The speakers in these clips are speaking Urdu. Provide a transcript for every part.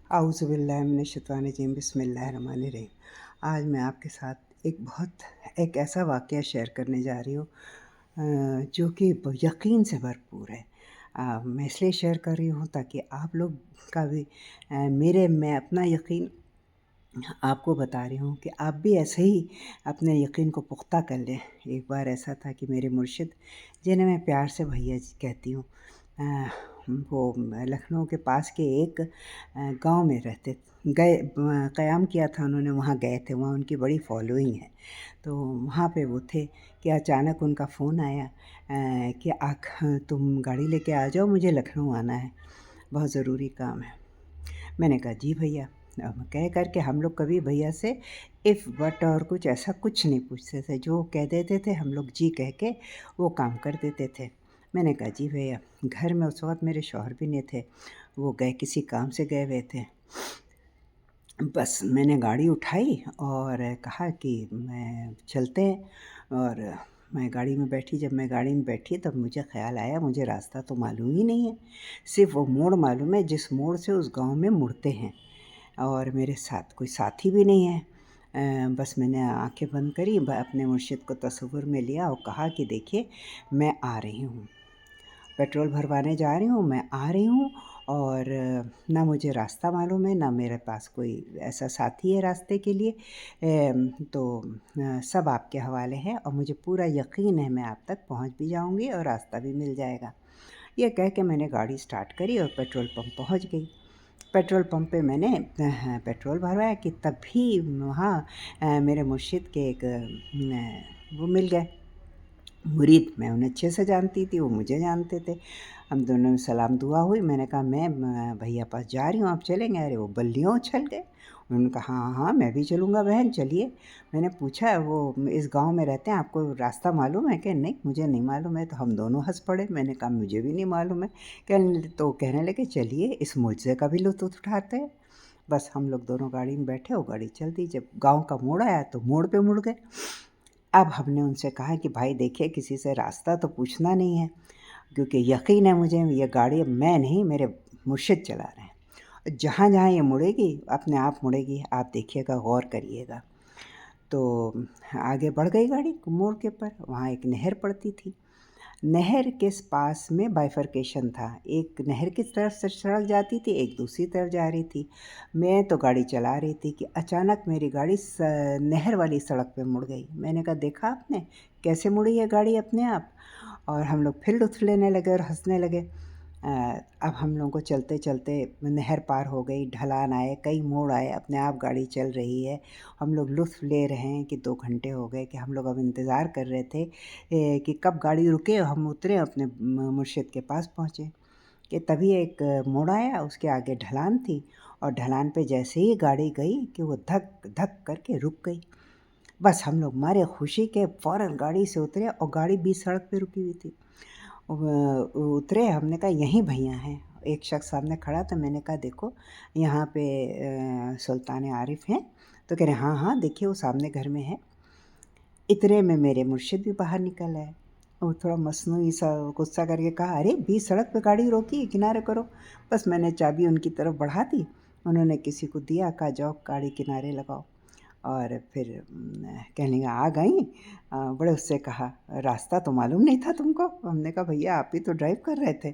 اعوذ باللہ من الشیطان الرجیم، بسم اللہ الرحمن الرحیم۔ آج میں آپ کے ساتھ ایک ایسا واقعہ شیئر کرنے جا رہی ہوں جو کہ یقین سے بھرپور ہے۔ میں اس لیے شیئر کر رہی ہوں تاکہ آپ لوگ کا بھی میں اپنا یقین آپ کو بتا رہی ہوں کہ آپ بھی ایسے ہی اپنے یقین کو پختہ کر لیں۔ ایک بار ایسا تھا کہ میرے مرشد، جنہیں میں پیار سے بھیا کہتی ہوں، وہ لکھنؤ کے پاس کے ایک گاؤں میں رہتے قیام کیا تھا انہوں نے، وہاں گئے تھے، وہاں ان کی بڑی فالوئنگ ہے۔ تو وہاں پہ وہ تھے کہ اچانک ان کا فون آیا کہ تم گاڑی لے کے آ جاؤ، مجھے لکھنؤ آنا ہے، بہت ضروری کام ہے۔ میں نے کہا جی بھیا، کہہ کر کے ہم لوگ کبھی بھیا سے اف بٹ اور کچھ ایسا کچھ نہیں پوچھتے تھے، جو کہہ دیتے تھے ہم لوگ جی کہہ کے وہ کام کر دیتے تھے۔ میں نے کہا جی بھیا، گھر میں اس وقت میرے شوہر بھی نہیں تھے، وہ کسی کام سے گئے ہوئے تھے۔ بس میں نے گاڑی اٹھائی اور کہا کہ چلتے ہیں، اور میں گاڑی میں بیٹھی۔ جب میں گاڑی میں بیٹھی تب مجھے خیال آیا مجھے راستہ تو معلوم ہی نہیں ہے، صرف وہ موڑ معلوم ہے جس موڑ سے اس گاؤں میں مڑتے ہیں، اور میرے ساتھ کوئی ساتھی بھی نہیں ہے۔ بس میں نے آنکھیں بند کری، اپنے مرشد کو تصور میں لیا اور کہا کہ دیکھیے میں آ رہی ہوں، پیٹرول بھروانے جا رہی ہوں، میں آ رہی ہوں، اور نہ مجھے راستہ معلوم ہے، نہ میرے پاس کوئی ایسا ساتھی ہے راستے کے لیے، تو سب آپ کے حوالے ہے، اور مجھے پورا یقین ہے میں آپ تک پہنچ بھی جاؤں گی اور راستہ بھی مل جائے گا۔ یہ کہہ کے میں نے گاڑی سٹارٹ کری اور پیٹرول پمپ پہنچ گئی۔ پیٹرول پمپ پہ میں نے پیٹرول بھروایا کہ تب بھی وہاں میرے مرشد کے ایک وہ مل گئے مرید۔ میں انہیں اچھے سے جانتی تھی، وہ مجھے جانتے تھے۔ ہم دونوں میں سلام دعا ہوئی۔ میں نے کہا میں بھیا پاس جا رہی ہوں، آپ چلیں گے؟ ارے وہ بلیوں اچھل گئے، انہوں نے کہا ہاں ہاں میں بھی چلوں گا بہن، چلیے۔ میں نے پوچھا وہ اس گاؤں میں رہتے ہیں، آپ کو راستہ معلوم ہے کہ نہیں؟ مجھے نہیں معلوم ہے۔ تو ہم دونوں ہنس پڑے۔ میں نے کہا مجھے بھی نہیں معلوم ہے۔ تو کہنے لگے چلیے اس معجزے کا بھی لطف اٹھاتے ہیں۔ بس ہم لوگ دونوں گاڑی میں بیٹھے، وہ گاڑی چل دی۔ جب گاؤں کا موڑ آیا تو موڑ پہ مڑ گئے۔ اب ہم نے ان سے کہا کہ بھائی دیکھیے کسی سے راستہ تو پوچھنا نہیں ہے، کیونکہ یقین ہے مجھے یہ گاڑی میں نہیں میرے مرشد چلا رہے ہیں، جہاں جہاں یہ مڑے گی اپنے آپ مڑے گی، آپ دیکھیے گا، غور کریے گا۔ تو آگے بڑھ گئی گاڑی موڑ کے پر، وہاں ایک نہر پڑتی تھی۔ نہر کے پاس میں بائیفرکیشن تھا، ایک نہر کی طرف سے سڑک جاتی تھی، ایک دوسری طرف جا رہی تھی۔ میں تو گاڑی چلا رہی تھی کہ اچانک میری گاڑی نہر والی سڑک پہ مڑ گئی۔ میں نے کہا دیکھا آپ نے کیسے مڑی ہے گاڑی اپنے آپ؟ اور ہم لوگ پھر لطف لینے لگے اور ہنسنے لگے۔ اب ہم لوگوں کو چلتے چلتے نہر پار ہو گئی، ڈھلان آئے، کئی موڑ آئے، اپنے آپ گاڑی چل رہی ہے۔ ہم لوگ لطف لے رہے ہیں کہ 2 گھنٹے ہو گئے کہ ہم لوگ اب انتظار کر رہے تھے کہ کب گاڑی رکے اور ہم اترے اپنے مرشد کے پاس پہنچے، کہ تبھی ایک موڑ آیا، اس کے آگے ڈھلان تھی، اور ڈھلان پہ جیسے ہی گاڑی گئی کہ وہ دھک دھک کر کے رک گئی۔ بس ہم لوگ مارے خوشی کے فوراً گاڑی سے اترے، اور گاڑی بھی سڑک پہ رکی ہوئی تھی۔ اترے، ہم نے کہا یہیں بھیا ہیں۔ ایک شخص سامنے کھڑا تھا، میں نے کہا دیکھو یہاں پہ سلطان عارف ہیں؟ تو کہہ رہے ہاں ہاں دیکھیے وہ سامنے گھر میں ہے۔ اتنے میں میرے مرشد بھی باہر نکل آئے، اور تھوڑا مصنوعی سا غصہ کر کے کہا ارے بیچ سڑک پہ گاڑی روکی، کنارے کرو۔ بس میں نے چابی ان کی طرف بڑھا دی، انہوں نے کسی کو دیا، کہا جاؤ گاڑی کنارے لگاؤ، اور پھر کہنے لگا آ گئیں؟ بڑے اس سے کہا راستہ تو معلوم نہیں تھا تم کو؟ ہم نے کہا بھیا آپ ہی تو ڈرائیو کر رہے تھے۔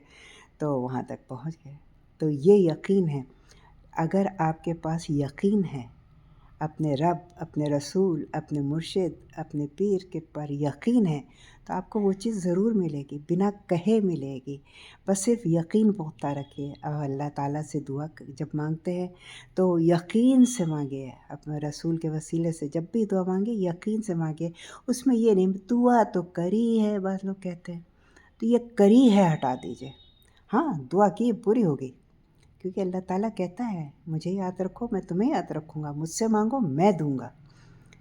تو وہاں تک پہنچ گئے۔ تو یہ یقین ہے، اگر آپ کے پاس یقین ہے اپنے رب، اپنے رسول، اپنے مرشد، اپنے پیر کے پر یقین ہے، تو آپ کو وہ چیز ضرور ملے گی، بنا کہے ملے گی۔ بس صرف یقین پختہ رکھیے، اور اللہ تعالیٰ سے دعا جب مانگتے ہیں تو یقین سے مانگے، اپنے رسول کے وسیلے سے جب بھی دعا مانگے یقین سے مانگے۔ اس میں یہ نہیں دعا تو کری ہے، بعض لوگ کہتے ہیں، تو یہ کری ہے ہٹا دیجئے۔ ہاں دعا کی پوری ہوگی، کیونکہ اللہ تعالیٰ کہتا ہے مجھے یاد رکھو میں تمہیں یاد رکھوں گا، مجھ سے مانگو میں دوں گا۔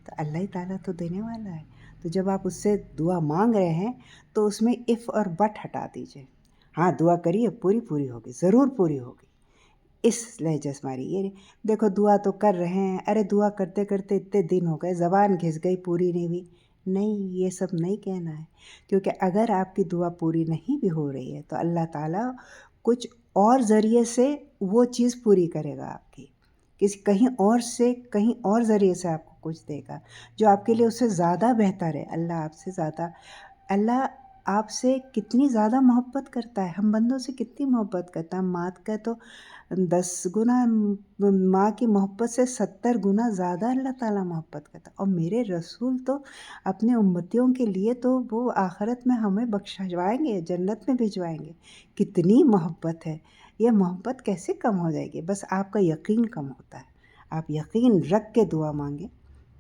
تو اللہ ہی تعالیٰ تو دینے والا ہے۔ تو جب آپ اس سے دعا مانگ رہے ہیں تو اس میں اف اور بٹ ہٹا دیجئے۔ ہاں دعا کریے، پوری ہوگی، ضرور پوری ہوگی۔ اس لہجے سے ہماری یہ دیکھو دعا تو کر رہے ہیں، ارے دعا کرتے کرتے اتنے دن ہو گئے، زبان گھس گئی، پوری نہیں ہوئی۔ نہیں، یہ سب نہیں کہنا ہے، کیونکہ اگر آپ کی دعا پوری نہیں بھی ہو رہی ہے تو اللہ تعالیٰ کچھ اور ذریعے سے وہ چیز پوری کرے گا آپ کی، کہیں اور سے کہیں اور ذریعے سے آپ کو کچھ دے گا جو آپ کے لیے اس سے زیادہ بہتر ہے۔ اللہ آپ سے کتنی زیادہ محبت کرتا ہے، ہم بندوں سے کتنی محبت کرتا ہے۔ ماں کا تو 10 گنا، ماں کی محبت سے 70 گنا زیادہ اللہ تعالیٰ محبت کرتا ہے۔ اور میرے رسول تو اپنے امتیوں کے لیے تو وہ آخرت میں ہمیں بخشوائیں گے، جنت میں بھجوائیں گے۔ کتنی محبت ہے، یہ محبت کیسے کم ہو جائے گی؟ بس آپ کا یقین کم ہوتا ہے۔ آپ یقین رکھ کے دعا مانگیں،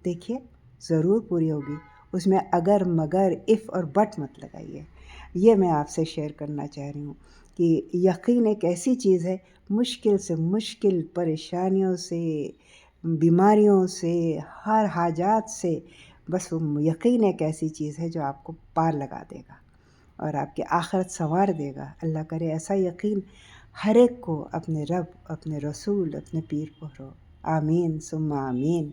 دیکھیے ضرور پوری ہوگی۔ اس میں اگر مگر اف اور بٹ مت لگائیے۔ یہ میں آپ سے شیئر کرنا چاہ رہی ہوں کہ یقین ایک ایسی چیز ہے، مشکل سے مشکل پریشانیوں سے، بیماریوں سے، ہر حاجات سے، بس وہ یقین ایک ایسی چیز ہے جو آپ کو پار لگا دے گا اور آپ کی آخرت سنوار دے گا۔ اللہ کرے ایسا یقین ہر ایک کو اپنے رب، اپنے رسول، اپنے پیر پر ہو۔ آمین ثم آمین۔